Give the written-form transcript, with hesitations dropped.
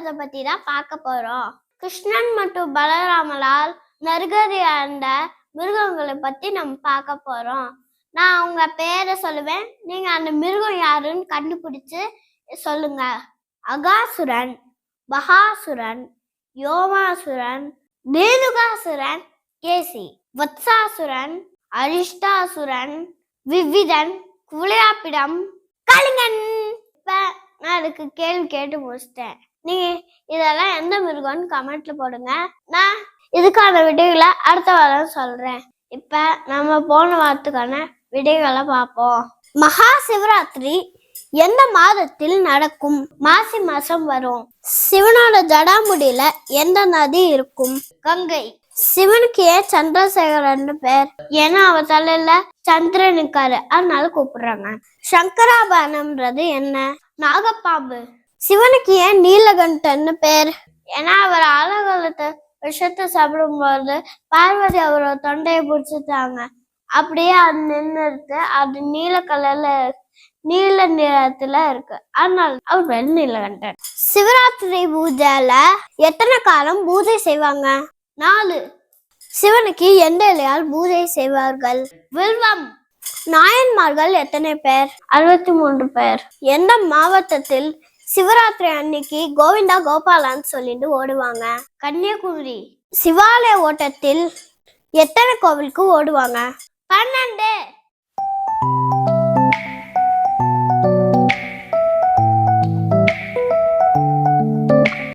விளையாடுறத பத்தி தான் பார்க்க போறோம். கிருஷ்ணன் மற்றும் பலராமலால் நரகதி ஆண்ட மிருகங்களை பத்தி நம்ம பார்க்க போறோம். நான் அவங்க பேரை சொல்லுவேன், நீங்க அந்த மிருகம் யாருன்னு கண்டுபிடிச்சு சொல்லுங்க. அகாசுரன், பகாசுரன், யோமாசுரன், ரேணுகாசுரன், கேசி, வத்சாசுரன், அரிஷ்டாசுரன், விவிதன், குவளையாப்பிடம், கலிங்கன். இப்ப நான் அதுக்கு கேள்வி கேட்டு முடிச்சிட்டேன். நீங்க இதெல்லாம் எந்த மிருகம்னு கமெண்ட்ல போடுங்க. நான் இதுக்கான விடைகளை அடுத்த வாரம் சொல்றேன். இப்ப நம்ம போன வாரத்துக்கான விடைகளை பார்ப்போம். மகா சிவராத்திரி எந்த மாதத்தில் நடக்கும்? மாசி மாசம் வரும். சிவனோட ஜடாமுடியில எந்த நதி இருக்கும்? கங்கை. சிவனுக்கு ஏன் சந்திரசேகரன் பேர்? ஏன்னா அவர் தலையில சந்திரன் இருக்காரு, அதனால கூப்பிடுறாங்க. சங்கராபரணம்ன்றது என்ன? நாகப்பாம்பு. சிவனுக்கு ஏன் நீலகண்டன்னு பேர்? ஏன்னா அவர் ஆலகாலத்தை விஷத்தை சாப்பிடும்போது பார்வதி அவரோட தொண்டையை பிடிச்சிட்டாங்க. அப்படியே அது நின்றுட்டு அது நீல கலர்ல நீல நிறத்துல இருக்கு, அதனால அவர் நீலகண்டன். சிவராத்திரி பூஜைல எத்தனை காலம் பூஜை செய்வாங்க? 4. சிவனுக்கு எந்த இலையால் பூஜை செய்வார்கள்? வில்வம். நாயன்மார்கள் எத்தனை பேர்? 63 பேர். எந்த மாவட்டத்தில் சிவராத்திரி அன்னைக்கு கோவிந்தா கோபாலான்னு சொல்லிட்டு ஓடுவாங்க? கன்னியாகுமரி. சிவாலய ஓட்டத்தில் எத்தனை கோவிலுக்கு ஓடுவாங்க? 12.